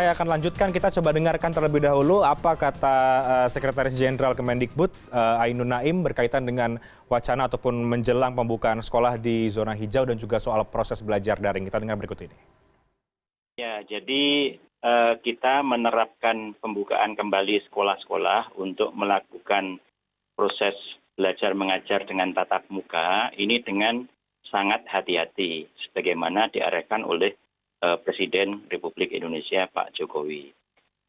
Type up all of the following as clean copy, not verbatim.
saya akan lanjutkan. Kita coba dengarkan terlebih dahulu apa kata Sekretaris Jenderal Kemendikbud Ainun Naim berkaitan dengan wacana ataupun menjelang pembukaan sekolah di zona hijau dan juga soal proses belajar daring. Kita dengar berikut ini. Ya, jadi kita menerapkan pembukaan kembali sekolah-sekolah untuk melakukan proses belajar mengajar dengan tatap muka ini dengan sangat hati-hati sebagaimana diarahkan oleh Presiden Republik Indonesia Pak Jokowi.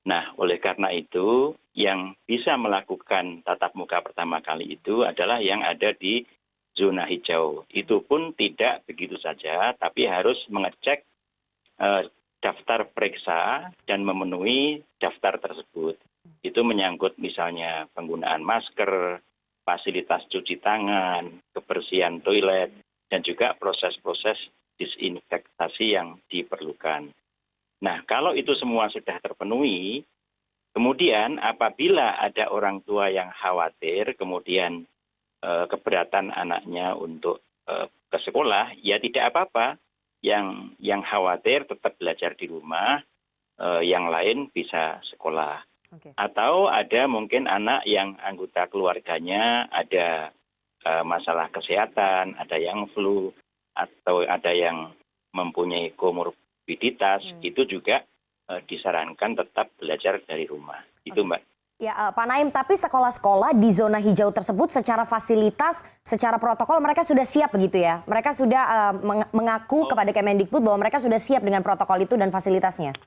Nah, oleh karena itu yang bisa melakukan tatap muka pertama kali itu adalah yang ada di zona hijau. Itu pun tidak begitu saja, tapi harus mengecek daftar periksa dan memenuhi daftar tersebut. Itu menyangkut misalnya penggunaan masker, fasilitas cuci tangan, kebersihan toilet, dan juga proses-proses disinfektasi yang diperlukan. Nah, kalau itu semua sudah terpenuhi, kemudian apabila ada orang tua yang khawatir, kemudian keberatan anaknya untuk ke sekolah, ya tidak apa-apa. Yang khawatir tetap belajar di rumah, yang lain bisa sekolah. Oke. Atau ada mungkin anak yang anggota keluarganya ada masalah kesehatan, ada yang flu, atau ada yang mempunyai komorbiditas, itu juga disarankan tetap belajar dari rumah. Itu Mbak. Ya, Pak Naim, tapi sekolah-sekolah di zona hijau tersebut secara fasilitas, secara protokol mereka sudah siap begitu ya? Mereka sudah mengaku kepada Kemendikbud bahwa mereka sudah siap dengan protokol itu dan fasilitasnya?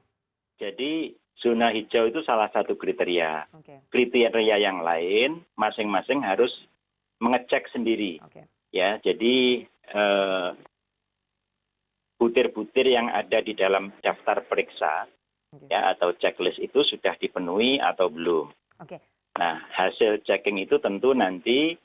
Jadi zona hijau itu salah satu kriteria. Oke. Kriteria yang lain masing-masing harus mengecek sendiri. Oke. Ya, jadi butir-butir yang ada di dalam daftar periksa ya atau checklist itu sudah dipenuhi atau belum. Oke. Nah, hasil checking itu tentu nanti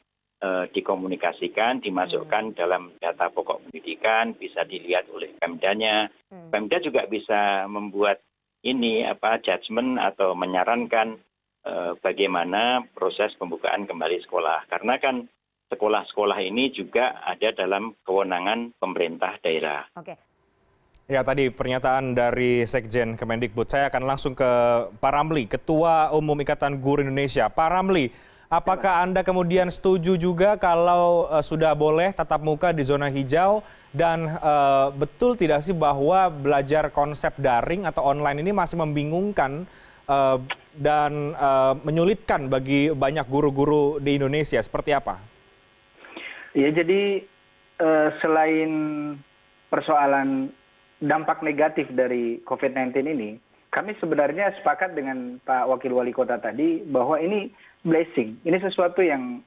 dikomunikasikan, dimasukkan dalam data pokok pendidikan, bisa dilihat oleh Pemdanya. Pemda juga bisa membuat judgement atau menyarankan bagaimana proses pembukaan kembali sekolah. Karena kan sekolah-sekolah ini juga ada dalam kewenangan pemerintah daerah. Oke. Ya, tadi pernyataan dari Sekjen Kemendikbud. Saya akan langsung ke Pak Ramli, Ketua Umum Ikatan Guru Indonesia. Pak Ramli, apakah Anda kemudian setuju juga kalau sudah boleh tatap muka di zona hijau? Dan betul tidak sih bahwa belajar konsep daring atau online ini masih membingungkan dan menyulitkan bagi banyak guru-guru di Indonesia? Seperti apa? Ya, jadi selain persoalan dampak negatif dari COVID-19 ini, kami sebenarnya sepakat dengan Pak Wakil Wali Kota tadi bahwa ini blessing. Ini sesuatu yang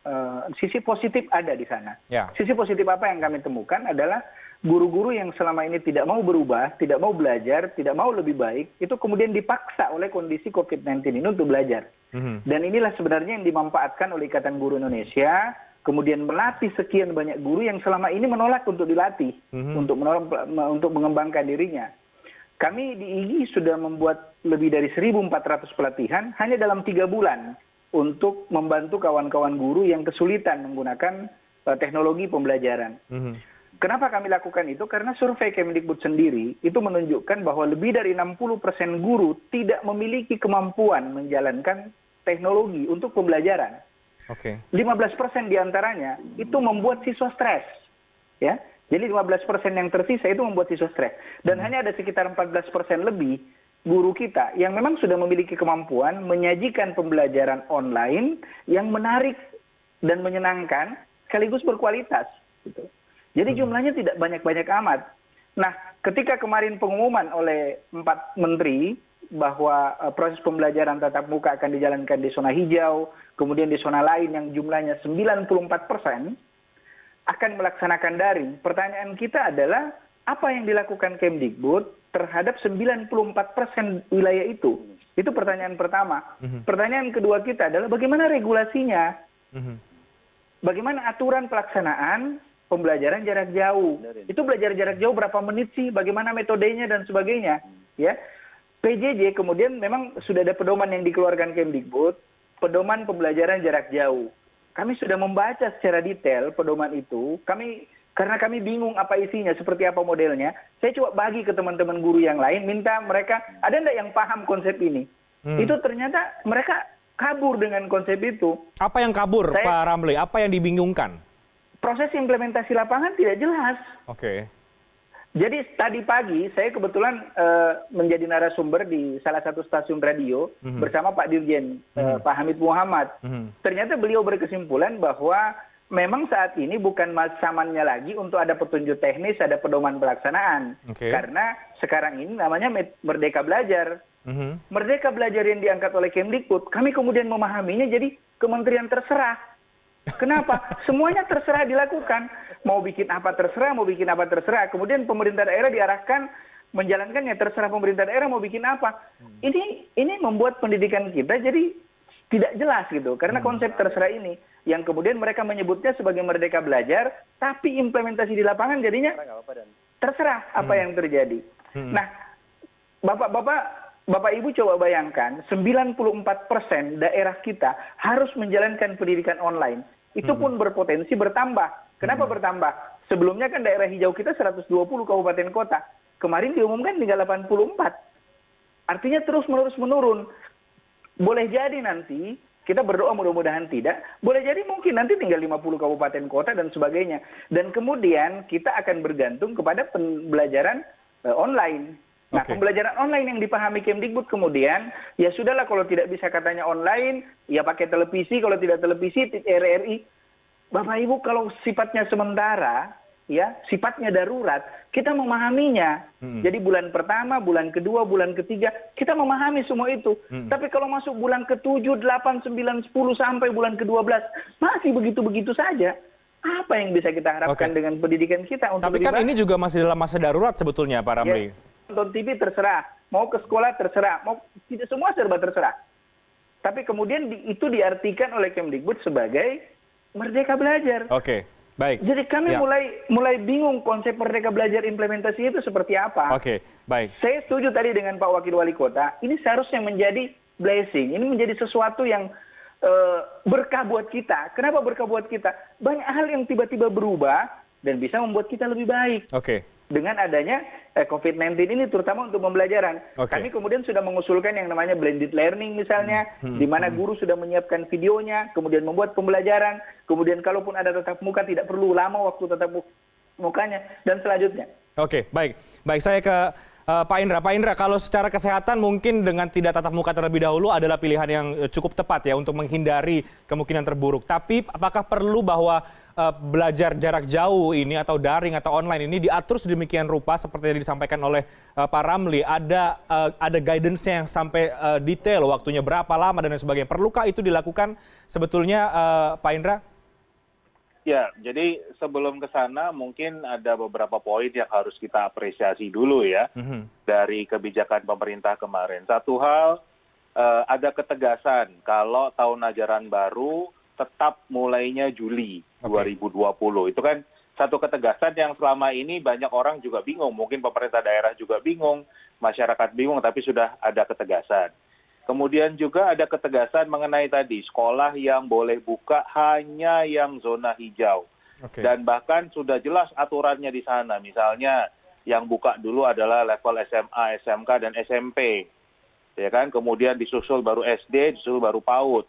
sisi positif ada di sana. Ya. Sisi positif apa yang kami temukan adalah guru-guru yang selama ini tidak mau berubah, tidak mau belajar, tidak mau lebih baik, itu kemudian dipaksa oleh kondisi COVID-19 ini untuk belajar. Dan inilah sebenarnya yang dimanfaatkan oleh Ikatan Guru Indonesia, kemudian melatih sekian banyak guru yang selama ini menolak untuk dilatih, untuk mengembangkan dirinya. Kami di IGI sudah membuat lebih dari 1.400 pelatihan hanya dalam 3 bulan untuk membantu kawan-kawan guru yang kesulitan menggunakan teknologi pembelajaran. Kenapa kami lakukan itu? Karena survei Kemendikbud sendiri itu menunjukkan bahwa lebih dari 60% guru tidak memiliki kemampuan menjalankan teknologi untuk pembelajaran. 15% diantaranya itu membuat siswa stres, ya. Jadi 15% yang tersisa itu membuat siswa stres. Dan hanya ada sekitar 14% lebih guru kita yang memang sudah memiliki kemampuan menyajikan pembelajaran online yang menarik dan menyenangkan sekaligus berkualitas. Gitu. Jadi jumlahnya tidak banyak-banyak amat. Nah, ketika kemarin pengumuman oleh 4 menteri bahwa proses pembelajaran tatap muka akan dijalankan di zona hijau, kemudian di zona lain yang jumlahnya 94% akan melaksanakan daring. Pertanyaan kita adalah, apa yang dilakukan Kemdikbud terhadap 94% wilayah itu? Itu pertanyaan pertama. Pertanyaan kedua kita adalah, bagaimana regulasinya? Bagaimana aturan pelaksanaan pembelajaran jarak jauh? Itu belajar jarak jauh berapa menit sih? Bagaimana metodenya dan sebagainya? Ya. PJJ kemudian memang sudah ada pedoman yang dikeluarkan Kemdikbud, pedoman pembelajaran jarak jauh. Kami sudah membaca secara detail pedoman itu, kami Karena kami bingung apa isinya, seperti apa modelnya. Saya coba bagi ke teman-teman guru yang lain, minta mereka, ada nggak yang paham konsep ini? Itu ternyata mereka kabur dengan konsep itu. Apa yang kabur, Pak Ramli? Apa yang dibingungkan? Proses implementasi lapangan tidak jelas. Oke. Jadi tadi pagi saya kebetulan menjadi narasumber di salah satu stasiun radio bersama Pak Dirjen, Pak Hamid Muhammad. Ternyata beliau berkesimpulan bahwa memang saat ini bukan zamannya lagi untuk ada petunjuk teknis, ada pedoman pelaksanaan. Karena sekarang ini namanya Merdeka Belajar. Merdeka Belajar yang diangkat oleh Kemdikbud, kami kemudian memahaminya jadi kementerian terserah. Kenapa? Semuanya terserah dilakukan. Mau bikin apa terserah, mau bikin apa terserah. Kemudian pemerintah daerah diarahkan menjalankannya, terserah pemerintah daerah mau bikin apa. Ini membuat pendidikan kita jadi tidak jelas gitu. Karena konsep terserah ini yang kemudian mereka menyebutnya sebagai Merdeka Belajar, tapi implementasi di lapangan jadinya terserah apa yang terjadi. Nah, Bapak Ibu coba bayangkan, 94% daerah kita harus menjalankan pendidikan online. Itu pun berpotensi bertambah. Kenapa bertambah? Sebelumnya kan daerah hijau kita 120 kabupaten kota. Kemarin diumumkan tinggal 84. Artinya terus-menerus menurun. Boleh jadi nanti, kita berdoa mudah-mudahan tidak, boleh jadi mungkin nanti tinggal 50 kabupaten kota dan sebagainya. Dan kemudian kita akan bergantung kepada pembelajaran online. Nah, pembelajaran online yang dipahami Kemdikbud kemudian, ya sudahlah kalau tidak bisa katanya online, ya pakai televisi, kalau tidak televisi, RRI. Bapak Ibu kalau sifatnya sementara, ya sifatnya darurat, kita memahaminya. Jadi bulan pertama, bulan kedua, bulan ketiga, kita memahami semua itu. Tapi kalau masuk bulan ke-7, 8, 9, 10 sampai bulan ke-12, masih begitu-begitu saja. Apa yang bisa kita harapkan dengan pendidikan kita untuk Tapi kan ini juga masih dalam masa darurat sebetulnya, Pak Ramli. Nonton TV terserah, mau ke sekolah terserah, mau tidak, semua serba terserah. Tapi kemudian itu diartikan oleh Kemdikbud sebagai Merdeka Belajar. Oke, baik. Jadi kami mulai bingung konsep Merdeka Belajar implementasi itu seperti apa. Oke, baik. Saya setuju tadi dengan Pak Wakil Wali Kota, ini seharusnya menjadi blessing, ini menjadi sesuatu yang berkah buat kita. Kenapa berkah buat kita? Banyak hal yang tiba-tiba berubah dan bisa membuat kita lebih baik. Oke. Dengan adanya COVID-19 ini terutama untuk pembelajaran. Kami kemudian sudah mengusulkan yang namanya blended learning misalnya, di mana guru sudah menyiapkan videonya, kemudian membuat pembelajaran, kemudian kalaupun ada tatap muka tidak perlu lama waktu tatap mukanya, dan selanjutnya. Oke, baik. Baik, saya ke Pak Indra. Pak Indra, kalau secara kesehatan mungkin dengan tidak tatap muka terlebih dahulu adalah pilihan yang cukup tepat ya untuk menghindari kemungkinan terburuk. Tapi apakah perlu bahwa belajar jarak jauh ini atau daring atau online ini diatur sedemikian rupa seperti yang disampaikan oleh Pak Ramli? Ada guidance-nya yang sampai detail, waktunya berapa lama dan lain sebagainya. Perlukah itu dilakukan sebetulnya, Pak Indra? Ya, jadi sebelum ke sana mungkin ada beberapa poin yang harus kita apresiasi dulu ya dari kebijakan pemerintah kemarin. Satu hal, ada ketegasan kalau tahun ajaran baru tetap mulainya Juli 2020. Itu kan satu ketegasan yang selama ini banyak orang juga bingung. Mungkin pemerintah daerah juga bingung, masyarakat bingung, tapi sudah ada ketegasan. Kemudian juga ada ketegasan mengenai tadi sekolah yang boleh buka hanya yang zona hijau. Dan bahkan sudah jelas aturannya di sana. Misalnya yang buka dulu adalah level SMA, SMK, dan SMP. Ya kan? Kemudian disusul baru SD, disusul baru PAUD.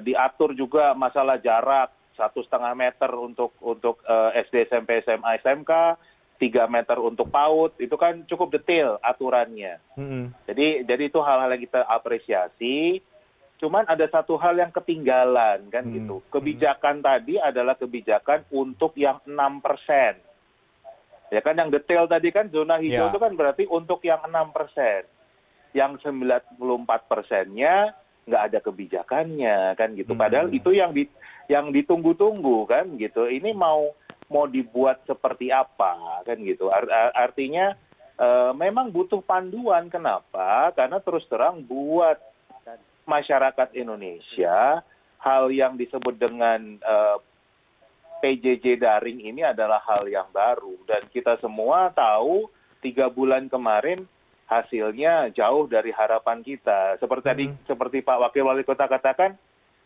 Diatur juga masalah jarak 1,5 meter untuk SD, SMP, SMA, SMK. 3 meter untuk PAUD, itu kan cukup detail aturannya. Jadi itu hal-hal yang kita apresiasi. Cuman ada satu hal yang ketinggalan kan gitu. Kebijakan tadi adalah kebijakan untuk yang 6%. Ya kan yang detail tadi kan zona hijau itu kan berarti untuk yang 6%. Yang 94%-nya nggak ada kebijakannya kan gitu. Padahal itu yang ditunggu-tunggu kan gitu. Ini mau dibuat seperti apa kan gitu. Artinya memang butuh panduan. Kenapa? Karena terus terang buat masyarakat Indonesia hal yang disebut dengan PJJ daring ini adalah hal yang baru. Dan kita semua tahu 3 bulan kemarin hasilnya jauh dari harapan kita. Seperti Pak Wakil Wali Kota katakan,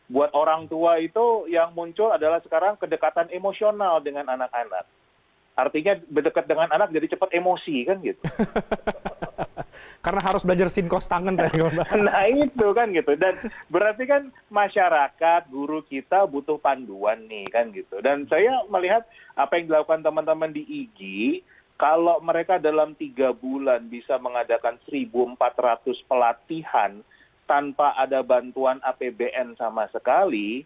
buat orang tua itu yang muncul adalah sekarang kedekatan emosional dengan anak-anak. Artinya berdekat dengan anak jadi cepat emosi kan gitu. Karena harus belajar sinkos tangan tadi. Nah itu kan gitu. Dan berarti kan masyarakat, guru kita butuh panduan nih kan gitu. Dan saya melihat apa yang dilakukan teman-teman di IGI, kalau mereka dalam 3 bulan bisa mengadakan 1.400 pelatihan tanpa ada bantuan APBN sama sekali,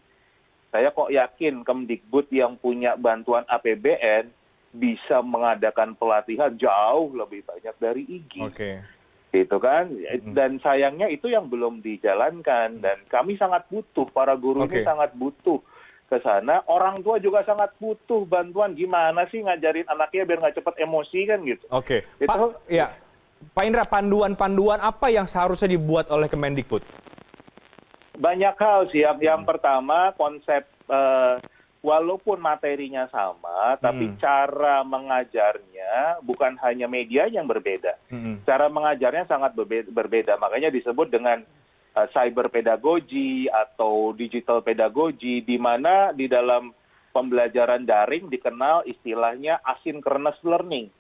saya kok yakin Kemdikbud yang punya bantuan APBN bisa mengadakan pelatihan jauh lebih banyak dari IGI. Oke. Gitu kan, dan sayangnya itu yang belum dijalankan, dan kami sangat butuh, para guru ini sangat butuh ke sana, orang tua juga sangat butuh bantuan, gimana sih ngajarin anaknya biar nggak cepat emosi kan gitu. Oke, Itu, Pak Indra, panduan-panduan apa yang seharusnya dibuat oleh Kemendikbud? banyak hal sih, yang pertama konsep, walaupun materinya sama, tapi cara mengajarnya bukan hanya media yang berbeda. Cara mengajarnya sangat berbeda. Makanya disebut dengan cyber pedagogy atau digital pedagogy, di mana di dalam pembelajaran daring dikenal istilahnya asynchronous learning.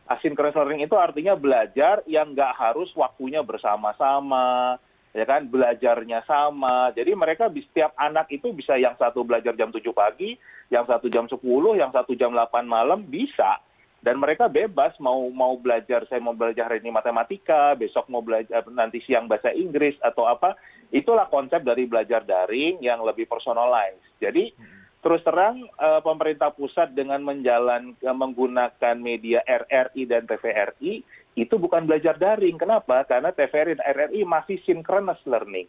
Asynchronous learning itu artinya belajar yang nggak harus waktunya bersama-sama, ya kan, belajarnya sama. Jadi mereka setiap anak itu bisa, yang satu belajar jam 7 pagi, yang satu jam 10, yang satu jam 8 malam bisa. Dan mereka bebas mau belajar, saya mau belajar hari ini matematika, besok mau belajar nanti siang bahasa Inggris atau apa. Itulah konsep dari belajar daring yang lebih personalized. Jadi terus terang pemerintah pusat dengan menggunakan media RRI dan TVRI itu bukan belajar daring. Kenapa? Karena TVRI dan RRI masih synchronous learning.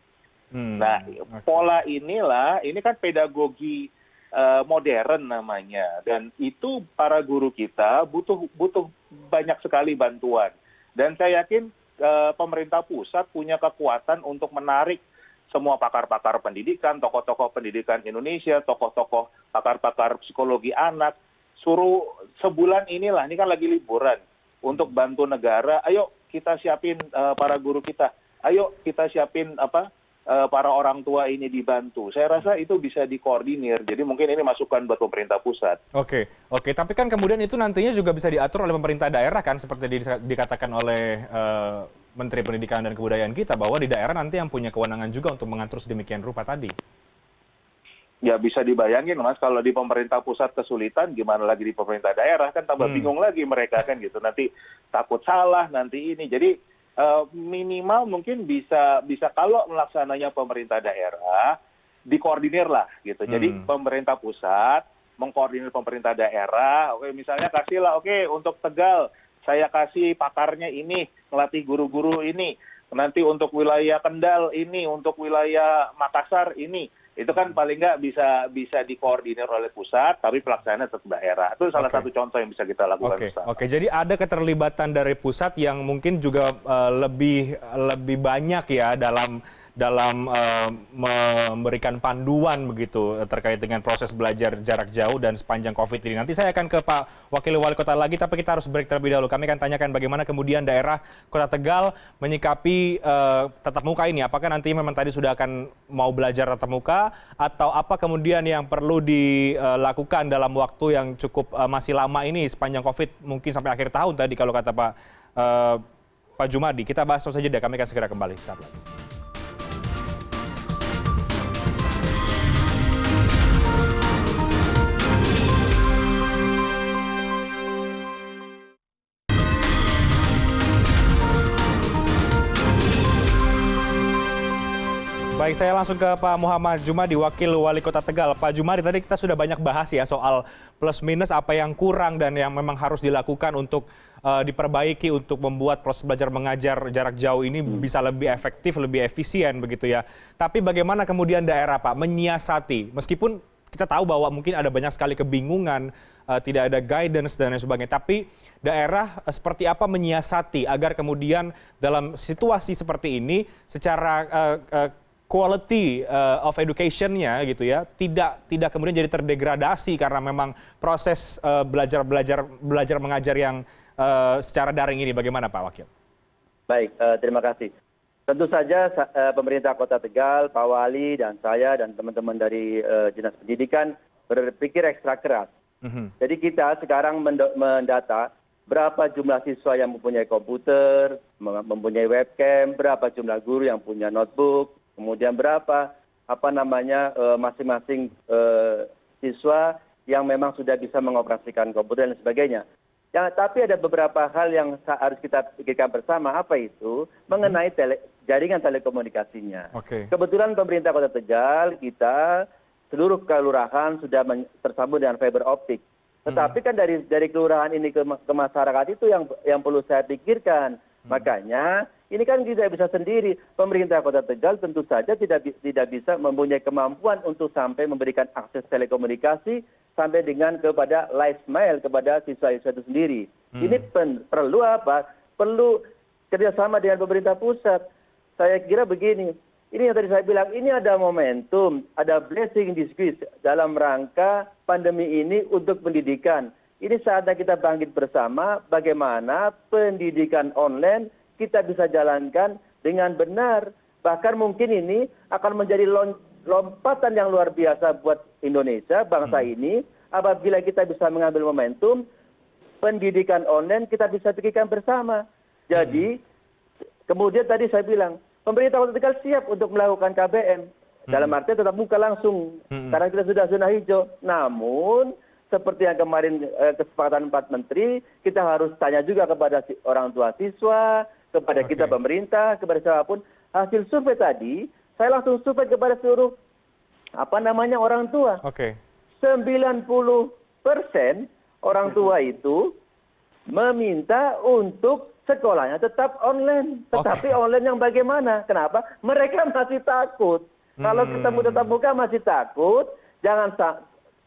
Nah, pola inilah, ini kan pedagogi modern namanya, dan itu para guru kita butuh banyak sekali bantuan. Dan saya yakin pemerintah pusat punya kekuatan untuk menarik semua pakar-pakar pendidikan, tokoh-tokoh pendidikan Indonesia, tokoh-tokoh pakar-pakar psikologi anak, suruh sebulan inilah, ini kan lagi liburan, untuk bantu negara. Ayo kita siapin para guru kita, ayo kita siapin para orang tua ini dibantu. Saya rasa itu bisa dikoordinir. Jadi mungkin ini masukan buat pemerintah pusat. Oke. Tapi kan kemudian itu nantinya juga bisa diatur oleh pemerintah daerah kan, seperti dikatakan oleh Menteri Pendidikan dan Kebudayaan kita, bahwa di daerah nanti yang punya kewenangan juga untuk mengatur sedemikian rupa tadi. Ya bisa dibayangin Mas, kalau di pemerintah pusat kesulitan, gimana lagi di pemerintah daerah, kan tambah bingung lagi mereka kan gitu. Nanti takut salah, nanti ini. Jadi minimal mungkin bisa kalau melaksananya pemerintah daerah, dikoordinir lah gitu. Jadi pemerintah pusat mengkoordinir pemerintah daerah, oke misalnya kasihlah, oke untuk Tegal saya kasih pakarnya ini, ngelatih guru-guru ini, nanti untuk wilayah Kendal ini, untuk wilayah Makassar ini. Itu kan paling nggak bisa dikoordinir oleh pusat, tapi pelaksanaannya tetap daerah. Itu salah satu contoh yang bisa kita lakukan bersama. Oke, jadi ada keterlibatan dari pusat yang mungkin juga lebih banyak ya dalam memberikan panduan begitu terkait dengan proses belajar jarak jauh dan sepanjang COVID ini. Nanti saya akan ke Pak Wakil Wali Kota lagi, tapi kita harus break terlebih dahulu. Kami akan tanyakan bagaimana kemudian daerah Kota Tegal menyikapi tatap muka ini. Apakah nanti memang tadi sudah akan mau belajar tatap muka, atau apa kemudian yang perlu dilakukan dalam waktu yang cukup masih lama ini sepanjang COVID, mungkin sampai akhir tahun tadi kalau kata Pak Jumadi. Kita bahas saja deh, kami akan segera kembali saat lagi. Baik, saya langsung ke Pak Muhammad Jumadi, Wakil Wali Kota Tegal. Pak Jumadi, tadi kita sudah banyak bahas ya soal plus minus apa yang kurang dan yang memang harus dilakukan untuk diperbaiki untuk membuat proses belajar mengajar jarak jauh ini bisa lebih efektif, lebih efisien begitu ya. Tapi bagaimana kemudian daerah Pak menyiasati, meskipun kita tahu bahwa mungkin ada banyak sekali kebingungan, tidak ada guidance dan lain sebagainya. Tapi daerah seperti apa menyiasati agar kemudian dalam situasi seperti ini secara quality of education-nya gitu ya tidak kemudian jadi terdegradasi karena memang proses belajar mengajar yang secara daring ini. Bagaimana Pak Wakil? Baik, terima kasih. Tentu saja pemerintah Kota Tegal, Pak Wali, dan saya, dan teman-teman dari Dinas Pendidikan berpikir ekstra keras. Jadi kita sekarang mendata berapa jumlah siswa yang mempunyai komputer, mempunyai webcam, berapa jumlah guru yang punya notebook, kemudian berapa masing-masing siswa yang memang sudah bisa mengoperasikan komputer dan sebagainya. Ya, tapi ada beberapa hal yang harus kita pikirkan bersama, apa itu? Mengenai jaringan telekomunikasinya. Kebetulan pemerintah Kota Tegal, kita seluruh kelurahan sudah tersambung dengan fiber optik. Tetapi kan dari kelurahan ini ke masyarakat itu yang perlu saya pikirkan. Makanya ini kan tidak bisa sendiri. Pemerintah Kota Tegal tentu saja tidak bisa mempunyai kemampuan untuk sampai memberikan akses telekomunikasi sampai dengan kepada last mile kepada siswa-siswa itu sendiri. Ini perlu apa? Perlu kerjasama dengan pemerintah pusat. Saya kira begini, ini yang tadi saya bilang, ini ada momentum, ada blessing in disguise dalam rangka pandemi ini untuk pendidikan. Ini saatnya kita bangkit bersama bagaimana pendidikan online kita bisa jalankan dengan benar. Bahkan mungkin ini akan menjadi lompatan yang luar biasa buat Indonesia, bangsa ini, apabila kita bisa mengambil momentum pendidikan online kita bisa pikirkan bersama. Jadi, kemudian tadi saya bilang, pemerintah Kota Tegal siap untuk melakukan KBM. Dalam arti tetap muka langsung, karena kita sudah zona hijau. Namun, seperti yang kemarin kesepakatan 4 menteri, kita harus tanya juga kepada orang tua siswa, kepada kita pemerintah, kepada siapapun. Hasil survei tadi, saya langsung survei kepada seluruh orang tua. 90% orang tua itu meminta untuk sekolahnya tetap online. Tetapi online yang bagaimana? Kenapa? Mereka masih takut. Kalau ketemu tetap muka masih takut. Jangan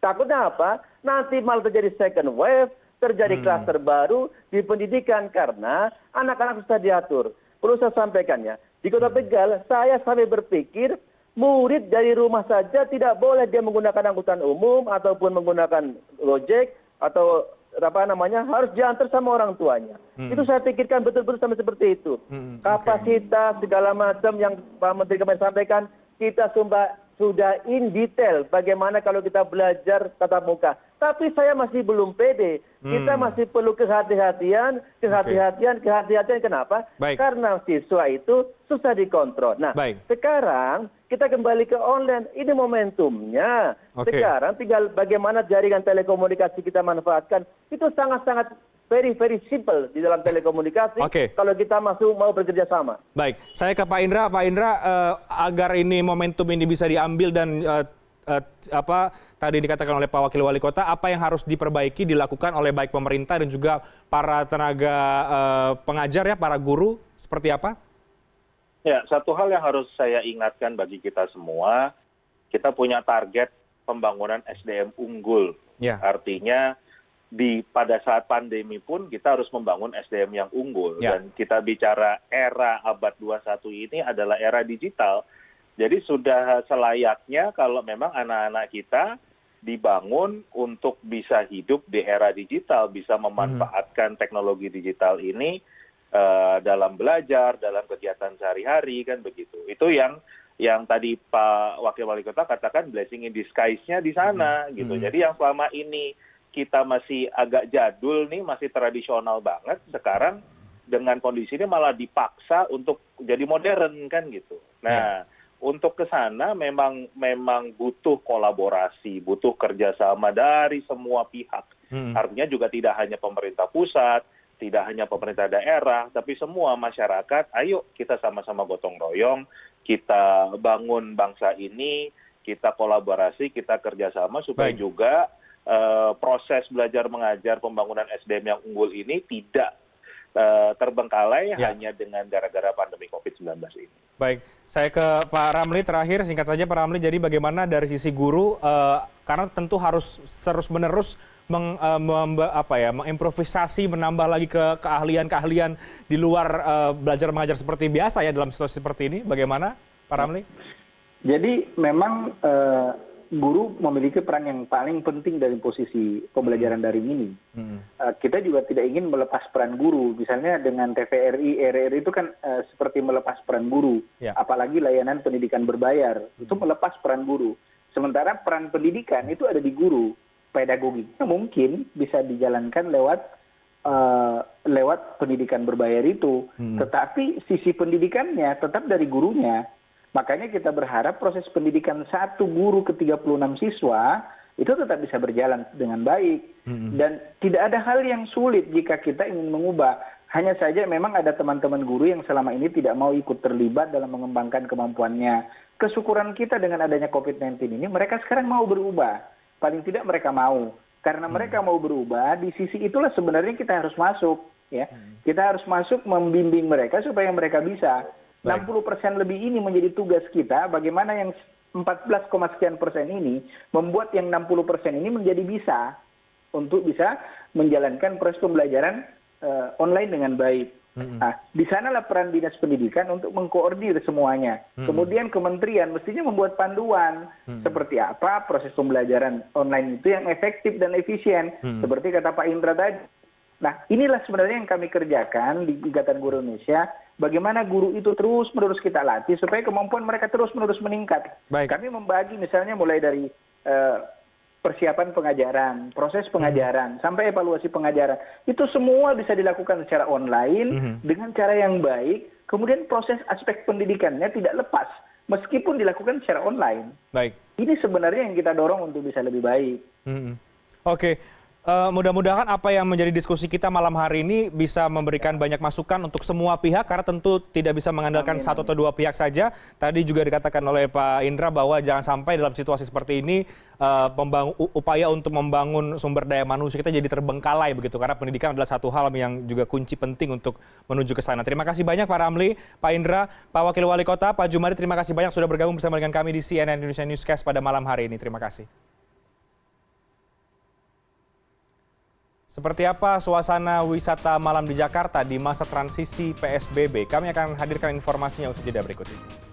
takutnya apa? Nanti malah terjadi second wave, terjadi klaster baru di pendidikan karena anak-anak susah diatur. Perlu saya sampaikan ya, di Kota Tegal saya sampai berpikir murid dari rumah saja tidak boleh dia menggunakan angkutan umum ataupun menggunakan Gojek atau harus diantar sama orang tuanya. Itu saya pikirkan betul-betul sampai seperti itu. Kapasitas segala macam yang Pak Menteri kemarin sampaikan, kita sudah in detail bagaimana kalau kita belajar tatap muka. Tapi saya masih belum pede. Kita masih perlu kehati-hatian. Kenapa? Karena siswa itu susah dikontrol. Nah, sekarang kita kembali ke online. Ini momentumnya. Sekarang tinggal bagaimana jaringan telekomunikasi kita manfaatkan. Itu sangat-sangat very simple di dalam telekomunikasi kalau kita mau bekerja sama. Baik, saya ke Pak Indra. Pak Indra, agar ini momentum ini bisa diambil dan tadi dikatakan oleh Pak Wakil Wali Kota, apa yang harus diperbaiki, dilakukan oleh baik pemerintah dan juga para tenaga pengajar ya, para guru, seperti apa? Ya, satu hal yang harus saya ingatkan bagi kita semua, kita punya target pembangunan SDM unggul. Artinya pada saat pandemi pun kita harus membangun SDM yang unggul. Dan kita bicara era abad 21 ini adalah era digital. Jadi sudah selayaknya kalau memang anak-anak kita dibangun untuk bisa hidup di era digital, bisa memanfaatkan teknologi digital ini dalam belajar, dalam kegiatan sehari-hari, kan begitu. Itu yang tadi Pak Wakil Wali Kota katakan blessing in disguise-nya di sana gitu. Jadi yang selama ini kita masih agak jadul nih, masih tradisional banget, sekarang dengan kondisi ini malah dipaksa untuk jadi modern kan gitu. Nah, untuk ke sana memang butuh kolaborasi, butuh kerjasama dari semua pihak. Artinya juga tidak hanya pemerintah pusat, tidak hanya pemerintah daerah, tapi semua masyarakat, ayo kita sama-sama gotong royong, kita bangun bangsa ini, kita kolaborasi, kita kerjasama supaya juga proses belajar mengajar pembangunan SDM yang unggul ini tidak terbengkalai hanya dengan gara-gara pandemi COVID-19 ini. Baik, saya ke Pak Ramli terakhir, singkat saja Pak Ramli, jadi bagaimana dari sisi guru, karena tentu harus terus-menerus mengimprovisasi, menambah lagi keahlian-keahlian di luar belajar mengajar seperti biasa ya dalam situasi seperti ini, bagaimana Pak Ramli? Jadi memang guru memiliki peran yang paling penting dari posisi pembelajaran daring ini. Kita juga tidak ingin melepas peran guru. Misalnya dengan TVRI, RRI itu kan seperti melepas peran guru. Ya. Apalagi layanan pendidikan berbayar, itu melepas peran guru. Sementara peran pendidikan itu ada di guru. Pedagogiknya mungkin bisa dijalankan lewat pendidikan berbayar itu. Tetapi sisi pendidikannya tetap dari gurunya. Makanya kita berharap proses pendidikan satu guru ke 36 siswa itu tetap bisa berjalan dengan baik. Dan tidak ada hal yang sulit jika kita ingin mengubah. Hanya saja memang ada teman-teman guru yang selama ini tidak mau ikut terlibat dalam mengembangkan kemampuannya. Kesyukuran kita dengan adanya COVID-19 ini, mereka sekarang mau berubah. Paling tidak mereka mau. Karena mereka mau berubah, di sisi itulah sebenarnya kita harus masuk. Ya. Kita harus masuk membimbing mereka supaya mereka bisa. 60% lebih ini menjadi tugas kita, bagaimana yang 14, sekian persen ini membuat yang 60% ini menjadi bisa untuk bisa menjalankan proses pembelajaran online dengan baik. Nah, di sanalah peran dinas pendidikan untuk mengkoordinir semuanya. Kemudian kementerian mestinya membuat panduan seperti apa proses pembelajaran online itu yang efektif dan efisien. Seperti kata Pak Indra tadi. Nah, inilah sebenarnya yang kami kerjakan di Ikatan Guru Indonesia. Bagaimana guru itu terus-menerus kita latih supaya kemampuan mereka terus-menerus meningkat. Baik. Kami membagi misalnya mulai dari persiapan pengajaran, proses pengajaran, sampai evaluasi pengajaran. Itu semua bisa dilakukan secara online dengan cara yang baik. Kemudian proses aspek pendidikannya tidak lepas meskipun dilakukan secara online. Baik. Ini sebenarnya yang kita dorong untuk bisa lebih baik. Oke. Mudah-mudahan apa yang menjadi diskusi kita malam hari ini bisa memberikan banyak masukan untuk semua pihak karena tentu tidak bisa mengandalkan satu atau dua pihak saja. Tadi juga dikatakan oleh Pak Indra bahwa jangan sampai dalam situasi seperti ini upaya untuk membangun sumber daya manusia kita jadi terbengkalai begitu karena pendidikan adalah satu hal yang juga kunci penting untuk menuju ke sana. Terima kasih banyak Pak Ramli, Pak Indra, Pak Wakil Wali Kota, Pak Jumari, terima kasih banyak sudah bergabung bersama dengan kami di CNN Indonesia Newscast pada malam hari ini. Terima kasih. Seperti apa suasana wisata malam di Jakarta di masa transisi PSBB? Kami akan hadirkan informasinya usai jeda berikut ini.